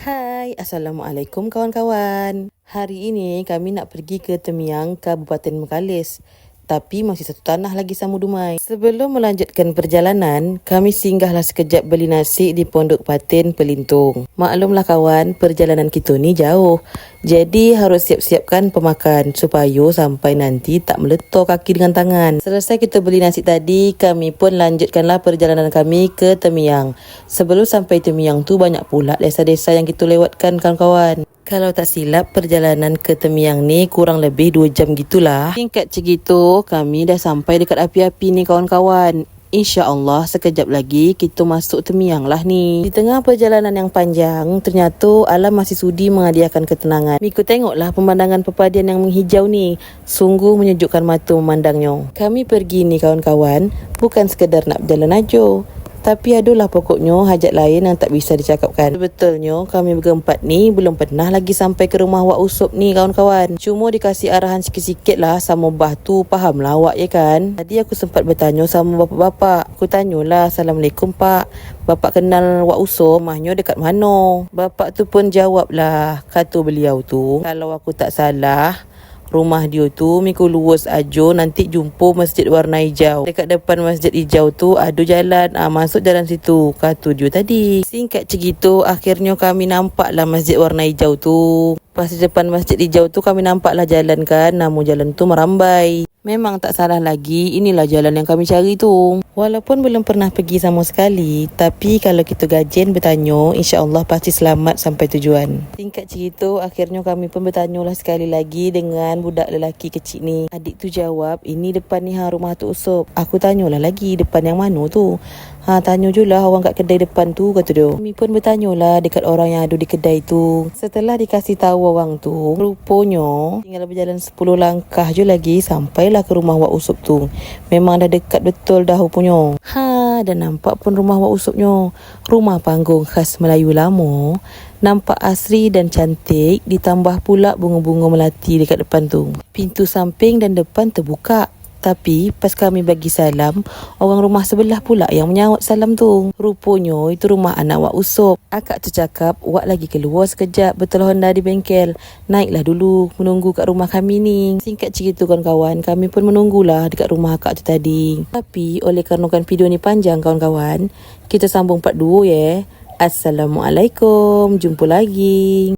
Hai, Assalamualaikum kawan-kawan. Hari ini kami nak pergi ke Temiang, Kabupaten Mekalis. Tapi masih satu tanah lagi sama Dumai. Sebelum melanjutkan perjalanan, kami singgahlah sekejap beli nasi di Pondok Patin Pelintung. Maklumlah kawan, perjalanan kita ni jauh. Jadi harus siap-siapkan pemakan supaya sampai nanti tak meletup kaki dengan tangan. Selesai kita beli nasi tadi, kami pun lanjutkanlah perjalanan kami ke Temiang. Sebelum sampai Temiang tu banyak pula desa-desa yang kita lewatkan kawan-kawan. Kalau tak silap, perjalanan ke Temiang ni kurang lebih 2 jam gitulah. Singkat cerita, kami dah sampai dekat api-api ni kawan-kawan. InsyaAllah sekejap lagi kita masuk Temiang lah ni. Di tengah perjalanan yang panjang, ternyata alam masih sudi menghadiahkan ketenangan. Miko tengoklah pemandangan perpadian yang menghijau ni. Sungguh menyejukkan mata memandangnya. Kami pergi ni kawan-kawan, bukan sekadar nak berjalan aja. Tapi adalah pokoknya hajat lain yang tak bisa dicakapkan. Sebetulnya kami berempat ni belum pernah lagi sampai ke rumah Wak Usop ni kawan-kawan. Cuma dikasih arahan sikit-sikit lah sama bah tu, faham lah awak ya kan. Tadi aku sempat bertanya sama bapak-bapak. Aku tanyalah, Assalamualaikum Pak, bapak kenal Wak Usop, rumahnya dekat mana? Bapak tu pun jawab lah, kata beliau tu, kalau aku tak salah, rumah dia tu Miko luas aja, nanti jumpa masjid warna hijau. Dekat depan masjid hijau tu ada jalan, masuk jalan situ, kata dia tadi. Singkat cerita, akhirnya kami nampaklah masjid warna hijau tu. Pas di depan masjid hijau tu kami nampaklah jalan kan, nama jalan tu Merambai. Memang tak salah lagi, inilah jalan yang kami cari tu. Walaupun belum pernah pergi sama sekali, tapi kalau kita gajen bertanya, insyaAllah pasti selamat sampai tujuan. Singkat cerita, akhirnya kami pun bertanyalah sekali lagi dengan budak lelaki kecil ni. Adik tu jawab, ini depan ni rumah Tok Usop. Aku tanyalah lagi, depan yang mana tu? Tanya je lah orang kat kedai depan tu, kata dia. Kami pun bertanyalah dekat orang yang ada di kedai tu. Setelah dikasih tahu orang tu, rupanya tinggal berjalan 10 langkah je lagi sampailah ke rumah Wak Usop tu. Memang dah dekat betul dah rupanya. Dah nampak pun rumah Wak Usopnya. Rumah panggung khas Melayu lama. Nampak asri dan cantik, ditambah pula bunga-bunga melati dekat depan tu. Pintu samping dan depan terbuka. Tapi pas kami bagi salam, orang rumah sebelah pula yang menyahut salam tu. Rupanya itu rumah anak Wak Usop. Akak tu cakap, Wak lagi keluar sekejap betul Honda di bengkel. Naiklah dulu menunggu kat rumah kami ni. Singkat cerita kawan-kawan, kami pun menunggulah dekat rumah akak tu tadi. Tapi oleh kerana video ni panjang kawan-kawan, kita sambung part 2 ya. Assalamualaikum, jumpa lagi.